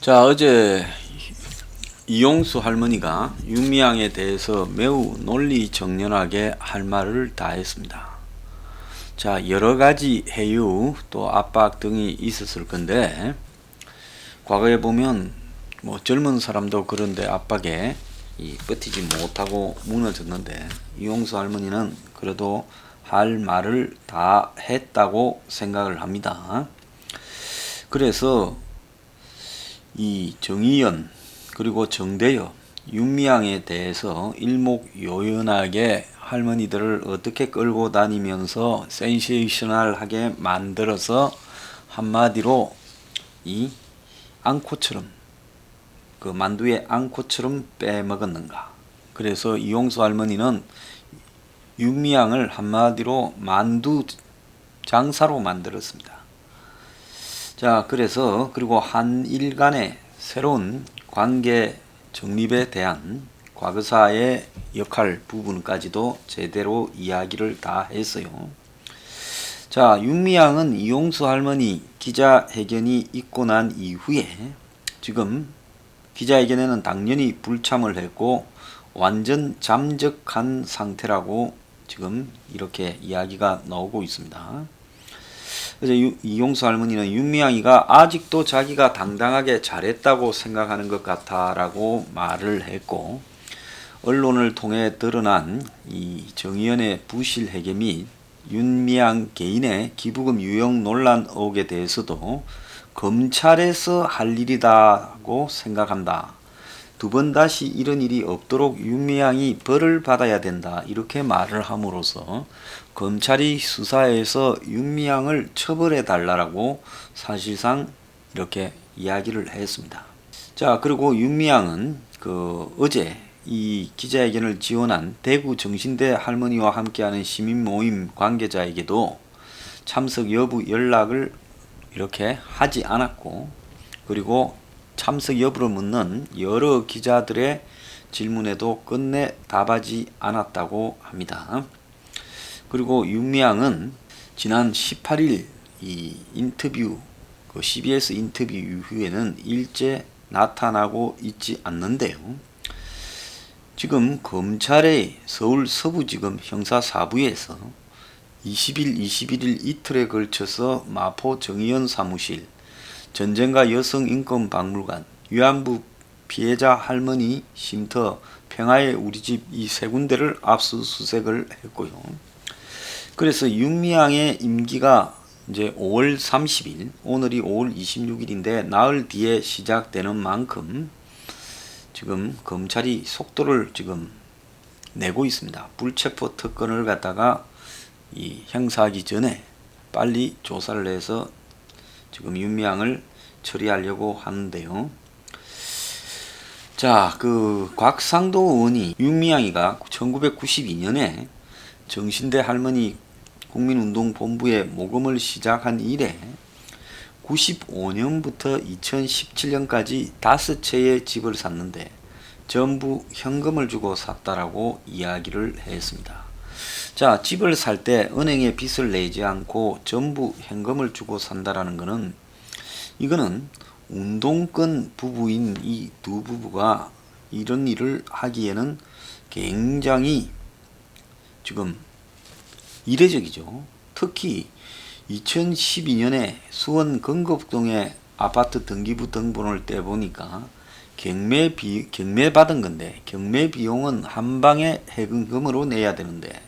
자, 어제 이용수 할머니가 윤미향에 대해서 매우 논리정연하게 할 말을 다 했습니다. 자, 여러 가지 해유 또 압박 등이 있었을 건데, 과거에 보면 젊은 사람도 그런데 압박에 버티지 못하고 무너졌는데, 이용수 할머니는 그래도 할 말을 다 했다고 생각을 합니다. 그래서 이 정의연 그리고 정대여, 윤미향에 대해서 일목요연하게 할머니들을 어떻게 끌고 다니면서 센세이셔널하게 만들어서 한마디로 이 앙코처럼, 그 만두의 앙코처럼 빼먹었는가. 그래서 이용수 할머니는 윤미향을 한마디로 만두 장사로 만들었습니다. 자, 그리고 한일 간의 새로운 관계 정립에 대한 과거사의 역할 부분까지도 제대로 이야기를 다 했어요. 자, 윤미향은 이용수 할머니 기자회견이 있고 난 이후에 지금 기자회견에는 당연히 불참을 했고 완전 잠적한 상태라고 지금 이렇게 이야기가 나오고 있습니다. 그래서 이용수 할머니는 윤미향이가 아직도 자기가 당당하게 잘했다고 생각하는 것 같아라고 말을 했고, 언론을 통해 드러난 이 정의연의 부실 회계 및 윤미향 개인의 기부금 유용 논란 의혹에 대해서도 검찰에서 할 일이라고 생각한다. 두 번 다시 이런 일이 없도록 윤미향이 벌을 받아야 된다. 이렇게 말을 함으로써 검찰이 수사해서 윤미향을 처벌해 달라고 사실상 이렇게 이야기를 했습니다. 자, 그리고 윤미향은 어제 이 기자회견을 지원한 대구 정신대 할머니와 함께하는 시민 모임 관계자에게도 참석 여부 연락을 이렇게 하지 않았고, 그리고 참석 여부를 묻는 여러 기자들의 질문에도 끝내 답하지 않았다고 합니다. 그리고 윤미향은 지난 18일 이 인터뷰, CBS 인터뷰 이후에는 일제 나타나고 있지 않는데요. 지금 검찰의 서울 서부지검 형사 4부에서 20일, 21일 이틀에 걸쳐서 마포 정의연 사무실, 전쟁과 여성인권박물관, 위안부 피해자 할머니 쉼터, 평화의 우리집 이 세 군데를 압수수색을 했고요. 그래서 윤미향의 임기가 이제 5월 30일, 오늘이 5월 26일인데 나흘 뒤에 시작되는 만큼 지금 검찰이 속도를 지금 내고 있습니다. 불체포 특권을 갖다가 행사하기 전에 빨리 조사를 해서 지금 윤미향을 처리하려고 하는데요. 자, 곽상도 의원이 윤미향이가 1992년에 정신대 할머니 국민운동본부에 모금을 시작한 이래 95년부터 2017년까지 5채의 집을 샀는데 전부 현금을 주고 샀다라고 이야기를 했습니다. 자, 집을 살 때 은행에 빚을 내지 않고 전부 현금을 주고 산다라는 것은, 이거는 운동권 부부인 이 두 부부가 이런 일을 하기에는 굉장히 지금 이례적이죠. 특히 2012년에 수원 건곡동의 아파트 등기부 등본을 떼보니까 경매 받은 건데, 경매 비용은 한 방에 해금으로 내야 되는데,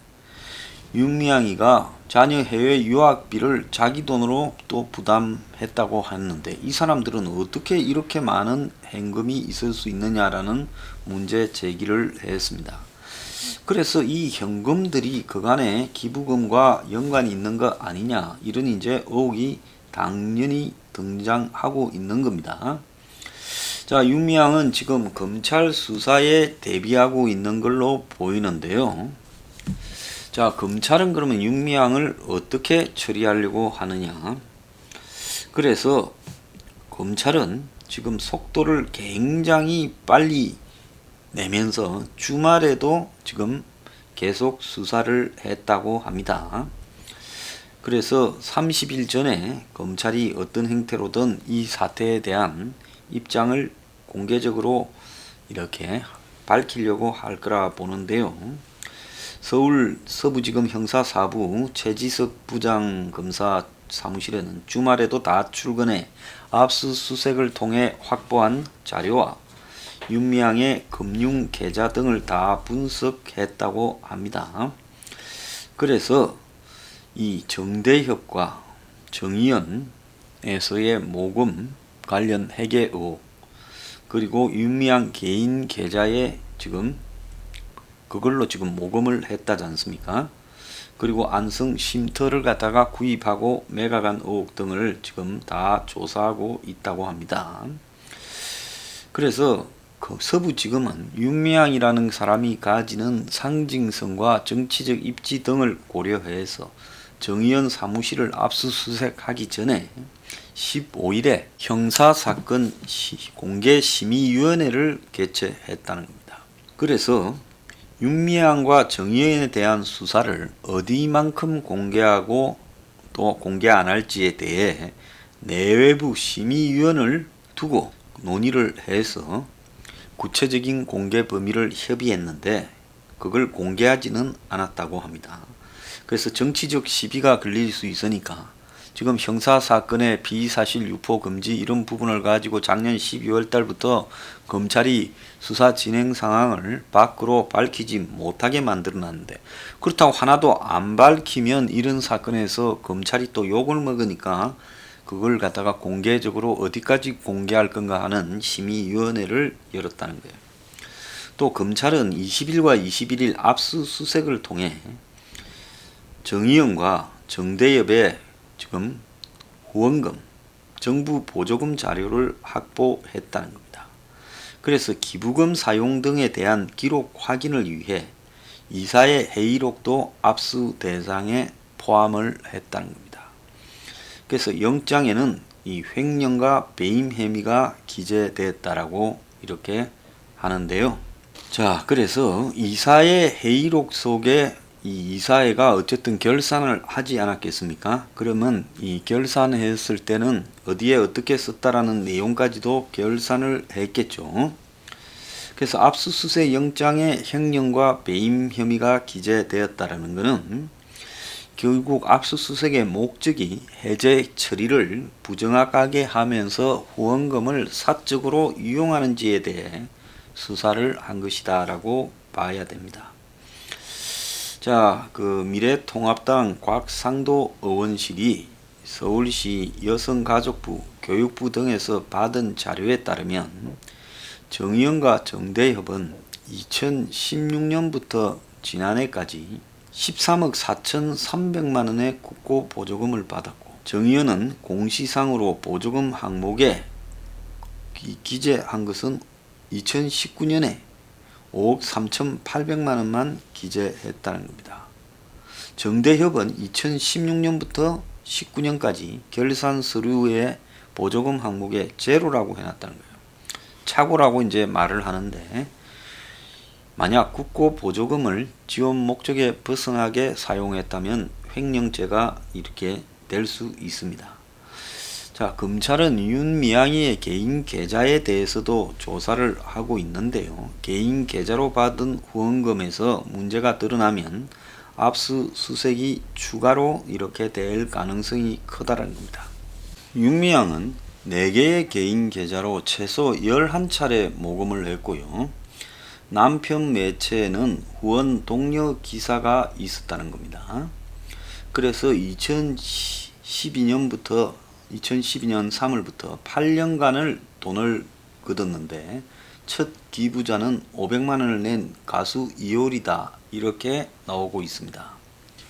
윤미향이가 자녀 해외 유학비를 자기 돈으로 또 부담했다고 했는데, 이 사람들은 어떻게 이렇게 많은 현금이 있을 수 있느냐라는 문제 제기를 했습니다. 그래서 이 현금들이 그간의 기부금과 연관이 있는 것 아니냐, 이런 이제 의혹이 당연히 등장하고 있는 겁니다. 자, 윤미향은 지금 검찰 수사에 대비하고 있는 걸로 보이는데요. 자, 검찰은 그러면 윤미향을 어떻게 처리하려고 하느냐. 그래서 검찰은 지금 속도를 굉장히 빨리 내면서 주말에도 지금 계속 수사를 했다고 합니다. 그래서 30일 전에 검찰이 어떤 행태로든 이 사태에 대한 입장을 공개적으로 이렇게 밝히려고 할 거라 보는데요. 서울 서부지검 형사4부 최지석 부장검사 사무실에는 주말에도 다 출근해 압수수색을 통해 확보한 자료와 윤미향의 금융 계좌 등을 다 분석했다고 합니다. 그래서 이 정대협과 정의연에서의 모금 관련 회계 의혹, 그리고 윤미향 개인 계좌에 그걸로 모금을 했다지 않습니까? 그리고 안성 쉼터를 갖다가 구입하고 매각한 의혹 등을 지금 다 조사하고 있다고 합니다. 그래서 그 서부지검은 윤미향이라는 사람이 가지는 상징성과 정치적 입지 등을 고려해서 정의연 사무실을 압수수색하기 전에 15일에 형사사건 공개심의위원회를 개최했다는 겁니다. 그래서 윤미향과 정의연에 대한 수사를 어디만큼 공개하고 또 공개 안 할지에 대해 내외부 심의위원을 두고 논의를 해서 구체적인 공개 범위를 협의했는데 그걸 공개하지는 않았다고 합니다. 그래서 정치적 시비가 걸릴 수 있으니까 지금 형사사건의 비사실 유포 금지 이런 부분을 가지고 작년 12월 달부터 검찰이 수사 진행 상황을 밖으로 밝히지 못하게 만들어놨는데, 그렇다고 하나도 안 밝히면 이런 사건에서 검찰이 또 욕을 먹으니까 그걸 갖다가 공개적으로 어디까지 공개할 건가 하는 심의위원회를 열었다는 거예요. 또 검찰은 20일과 21일 압수수색을 통해 정의연과 정대협의 지금 후원금, 정부 보조금 자료를 확보했다는 겁니다. 그래서 기부금 사용 등에 대한 기록 확인을 위해 이사의 회의록도 압수 대상에 포함을 했다는 겁니다. 그래서 영장에는 이 횡령과 배임 혐의가 기재됐다라고 이렇게 하는데요. 자, 그래서 이사의 회의록 속에 이 이사회가 어쨌든 결산을 하지 않았겠습니까? 그러면 이 결산했을 때는 어디에 어떻게 썼다라는 내용까지도 결산을 했겠죠. 그래서 압수수색 영장에 횡령과 배임 혐의가 기재되었다라는 것은 결국 압수수색의 목적이 해제 처리를 부정확하게 하면서 후원금을 사적으로 이용하는지에 대해 수사를 한 것이다라고 봐야 됩니다. 자, 미래통합당 곽상도 의원실이 서울시 여성가족부, 교육부 등에서 받은 자료에 따르면 정의연과 정대협은 2016년부터 지난해까지 13억 4,300만 원의 국고 보조금을 받았고, 정의연은 공시상으로 보조금 항목에 기재한 것은 2019년에 5억 3,800만 원만 기재했다는 겁니다. 정대협은 2016년부터 19년까지 결산 서류에 보조금 항목에 제로라고 해놨다는 거예요. 착오라고 이제 말을 하는데, 만약 국고 보조금을 지원 목적에 벗어나게 사용했다면 횡령죄가 이렇게 될 수 있습니다. 자, 검찰은 윤미향의 개인 계좌에 대해서도 조사를 하고 있는데요. 개인 계좌로 받은 후원금에서 문제가 드러나면 압수수색이 추가로 이렇게 될 가능성이 크다는 겁니다. 윤미향은 4개의 개인 계좌로 최소 11차례 모금을 했고요. 남편 매체에는 후원 동료 기사가 있었다는 겁니다. 그래서 2012년 3월부터 8년간을 돈을 걷었는데 첫 기부자는 500만 원을 낸 가수 이효리다, 이렇게 나오고 있습니다.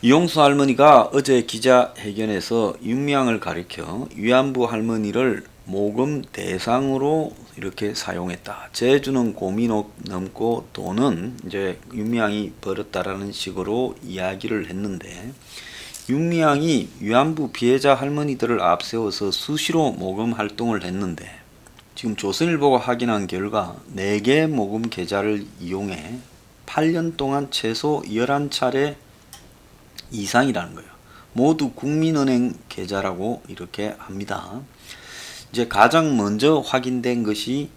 이용수 할머니가 어제 기자회견에서 윤미향을 가리켜 위안부 할머니를 모금 대상으로 이렇게 사용했다. 재주는 곰이 넘고 돈은 이제 윤미향이 벌었다라는 식으로 이야기를 했는데, 윤미향이 위안부 피해자 할머니들을 앞세워서 수시로 모금 활동을 했는데, 지금 조선일보가 확인한 결과 4개 모금 계좌를 이용해 8년 동안 최소 11차례 이상이라는 거예요. 모두 국민은행 계좌라고 이렇게 합니다. 이제 가장 먼저 확인된 것이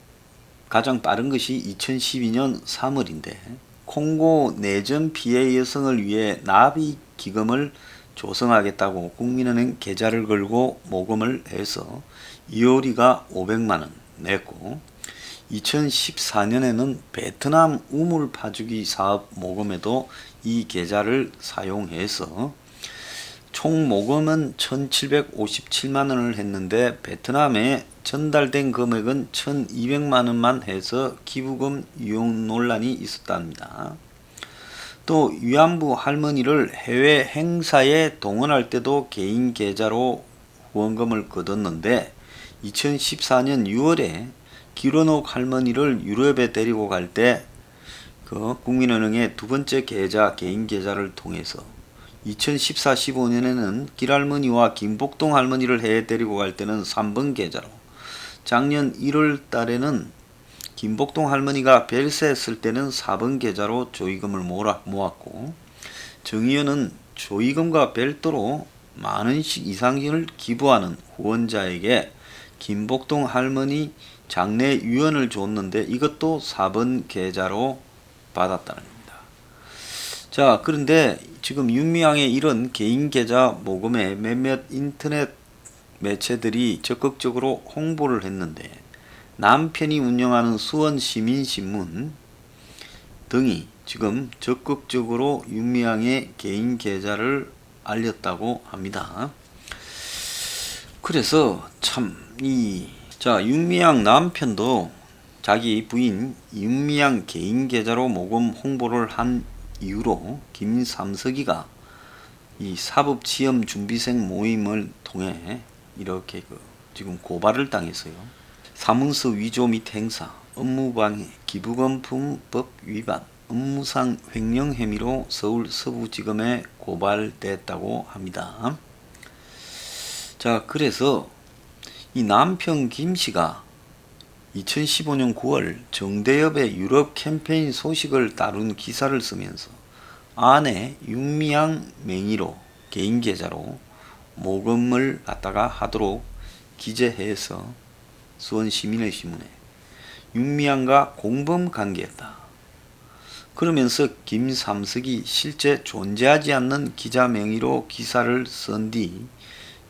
가장 빠른 것이 2012년 3월인데 콩고 내전 피해 여성을 위해 나비 기금을 조성하겠다고 국민은행 계좌를 걸고 모금을 해서 이효리가 500만 원 냈고 2014년에는 베트남 우물 파주기 사업 모금에도 이 계좌를 사용해서 총 모금은 1757만 원을 했는데 베트남에 전달된 금액은 1200만 원만 해서 기부금 유용 논란이 있었답니다. 또 위안부 할머니를 해외 행사에 동원할 때도 개인 계좌로 후원금을 거뒀는데 2014년 6월에 기론옥 할머니를 유럽에 데리고 갈 때 그 국민은행의 두 번째 계좌 개인 계좌를 통해서 2014-15년에는 길할머니와 김복동 할머니를 해외 데리고 갈 때는 3번 계좌로 작년 1월 달에는 김복동 할머니가 벨세했을 때는 4번 계좌로 조의금을 모았고 정의연은 조의금과 별도로 만원씩 이상을 기부하는 후원자에게 김복동 할머니 장례 유언을 줬는데 이것도 4번 계좌로 받았다는 겁니다. 자, 그런데 지금 윤미향의 이런 개인 계좌 모금에 몇몇 인터넷 매체들이 적극적으로 홍보를 했는데 남편이 운영하는 수원시민신문 등이 지금 적극적으로 윤미향의 개인 계좌를 알렸다고 합니다. 그래서 윤미향 남편도 자기 부인 윤미향 개인 계좌로 모금 홍보를 한 이후로 김삼석이가 이 사법시험준비생 모임을 통해 이렇게 지금 고발을 당했어요. 사문서 위조 및 행사, 업무방해, 기부금품법 위반, 업무상 횡령 혐의로 서울 서부지검에 고발됐다고 합니다. 자, 그래서 이 남편 김씨가 2015년 9월 정대협의 유럽 캠페인 소식을 다룬 기사를 쓰면서 아내 윤미향 명의로 개인 계좌로 모금을 갖다가 하도록 기재해서 수원시민의 신문에 윤미향과 공범 관계였다. 그러면서 김삼석이 실제 존재하지 않는 기자 명의로 기사를 쓴 뒤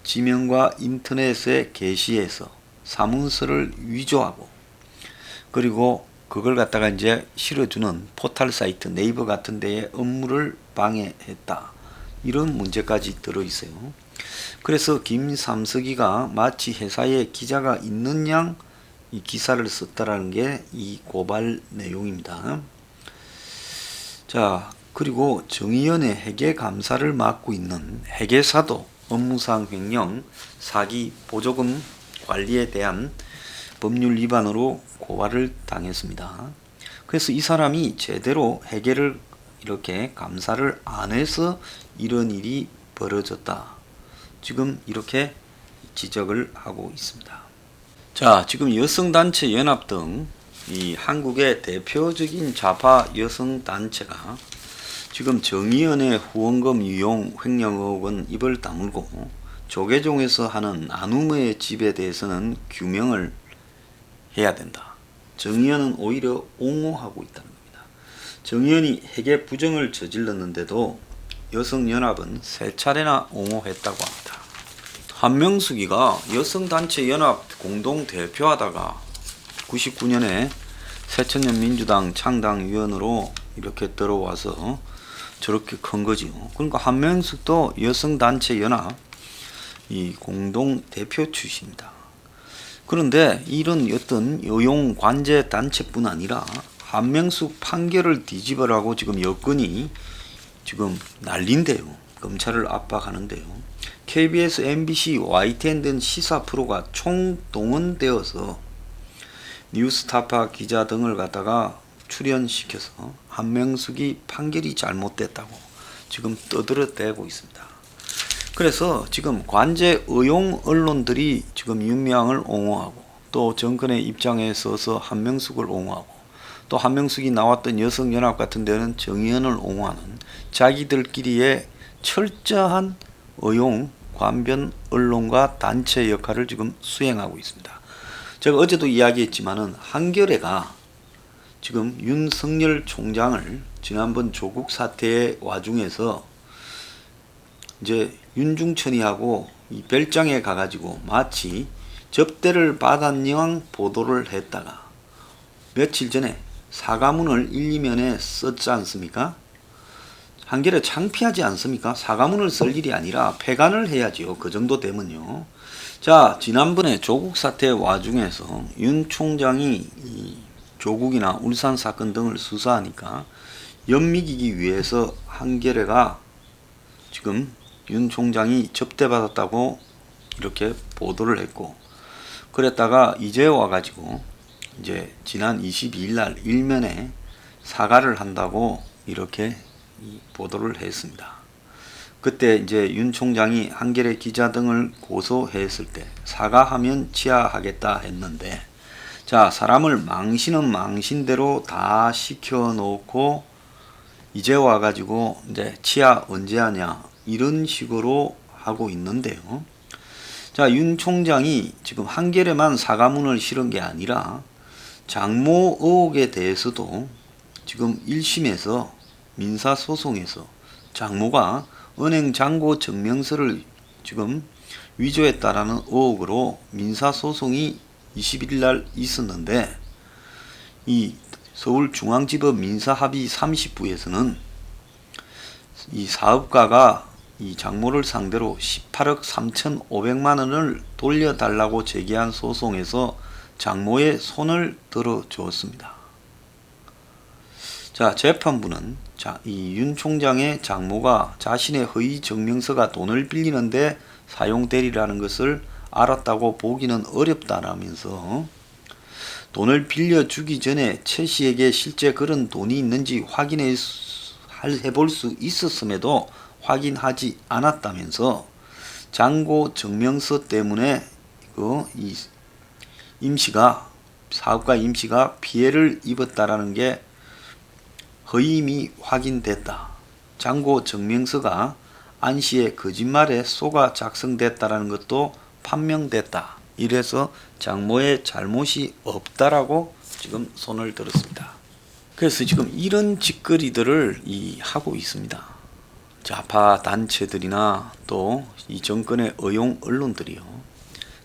지명과 인터넷에 게시해서 사문서를 위조하고 그리고 그걸 갖다가 이제 실어주는 포털 사이트 네이버 같은 데에 업무를 방해했다. 이런 문제까지 들어있어요. 그래서 김삼석이가 마치 회사에 기자가 있는 양 이 기사를 썼다라는 게 이 고발 내용입니다. 자, 그리고 정의연의 회계 감사를 맡고 있는 회계사도 업무상 횡령, 사기, 보조금 관리에 대한 법률 위반으로 고발을 당했습니다. 그래서 이 사람이 제대로 회계를 이렇게 감사를 안 해서 이런 일이 벌어졌다. 지금 이렇게 지적을 하고 있습니다. 자, 지금 여성단체 연합 등 이 한국의 대표적인 좌파 여성단체가 지금 정의연의 후원금 유용 횡령 의혹은 입을 다물고 조계종에서 하는 나눔의 집에 대해서는 규명을 해야 된다. 정의연은 오히려 옹호하고 있다는 겁니다. 정의연이 회계 부정을 저질렀는데도 여성연합은 3차례나 옹호했다고 합니다. 한명숙이가 여성단체 연합 공동대표하다가 99년에 새천년 민주당 창당위원으로 이렇게 들어와서 저렇게 큰 거지요. 그러니까 한명숙도 여성단체 연합 이 공동대표 출신입니다. 그런데 이런 어떤 여용 관제 단체뿐 아니라 한명숙 판결을 뒤집으라고 지금 여권이 지금 난린데요. 검찰을 압박하는데요. KBS, MBC, YTN 등 시사 프로가 총동원되어서 뉴스타파 기자 등을 갖다가 출연시켜서 한명숙이 판결이 잘못됐다고 지금 떠들어대고 있습니다. 그래서 지금 관제 의용 언론들이 지금 윤미향을 옹호하고 또 정권의 입장에 서서 한명숙을 옹호하고 또 한명숙이 나왔던 여성연합 같은 데는 정의연을 옹호하는 자기들끼리의 철저한 의용 관변 언론과 단체 역할을 지금 수행하고 있습니다. 제가 어제도 이야기했지만은 한겨레가 지금 윤석열 총장을 지난번 조국 사태의 와중에서 이제 윤중천이하고 이 별장에 가가지고 마치 접대를 받았냐 보도를 했다가 며칠 전에 사과문을 1, 2면에 썼지 않습니까? 한겨레 창피하지 않습니까? 사과문을 쓸 일이 아니라 폐간을 해야지요. 그 정도 되면요. 자, 지난번에 조국 사태 와중에서 윤 총장이 이 조국이나 울산 사건 등을 수사하니까 엿먹이기 위해서 한겨레가 지금 윤 총장이 접대받았다고 이렇게 보도를 했고, 그랬다가 이제 와가지고 이제 지난 22일 날 일면에 사과를 한다고 이렇게 보도를 했습니다. 그때 이제 윤 총장이 한겨레 기자 등을 고소했을 때 사과하면 치하하겠다 했는데, 자, 사람을 망신은 망신대로 다 시켜놓고 이제 와가지고 이제 치하 언제 하냐 이런 식으로 하고 있는데요. 자, 윤 총장이 지금 한겨레만 사과문을 실은 게 아니라 장모 의혹에 대해서도 지금 1심에서 민사소송에서 장모가 은행 잔고 증명서를 지금 위조했다라는 의혹으로 민사소송이 21일 날 있었는데, 이 서울중앙지법 민사합의 30부에서는 이 사업가가 이 장모를 상대로 18억 3,500만 원을 돌려달라고 제기한 소송에서 장모의 손을 들어주었습니다. 자, 재판부는 이 윤 총장의 장모가 자신의 허위 증명서가 돈을 빌리는데 사용되리라는 것을 알았다고 보기는 어렵다라면서 돈을 빌려주기 전에 최 씨에게 실제 그런 돈이 있는지 해볼 수 있었음에도 확인하지 않았다면서 잔고 증명서 때문에 이 사업가 임씨가 피해를 입었다라는 게 허임이 확인됐다. 잔고 증명서가 안 씨의 거짓말에 속아 작성됐다라는 것도 판명됐다. 이래서 장모의 잘못이 없다라고 지금 손을 들었습니다. 그래서 지금 이런 짓거리들을 하고 있습니다. 좌파 단체들이나 또 이 정권의 의용 언론들이요.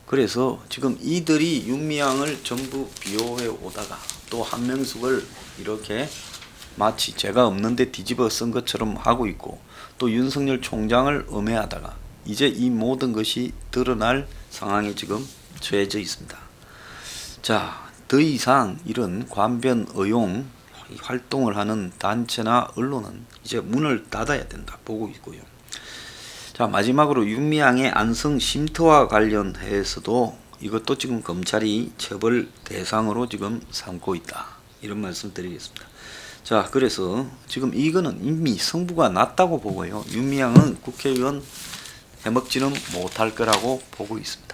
그래서 지금 이들이 윤미향을 전부 비호해 오다가 또 한명숙을 이렇게 마치 죄가 없는데 뒤집어 쓴 것처럼 하고 있고, 또 윤석열 총장을 음해하다가 이제 이 모든 것이 드러날 상황에 지금 처해져 있습니다. 자, 더 이상 이런 관변 의용 활동을 하는 단체나 언론은 이제 문을 닫아야 된다 보고 있고요. 자, 마지막으로 윤미향의 안성 쉼터와 관련해서도 이것도 지금 검찰이 처벌 대상으로 지금 삼고 있다, 이런 말씀 드리겠습니다. 자, 그래서 지금 이거는 이미 성부가 났다고 보고요. 윤미향은 국회의원 해먹지는 못할 거라고 보고 있습니다.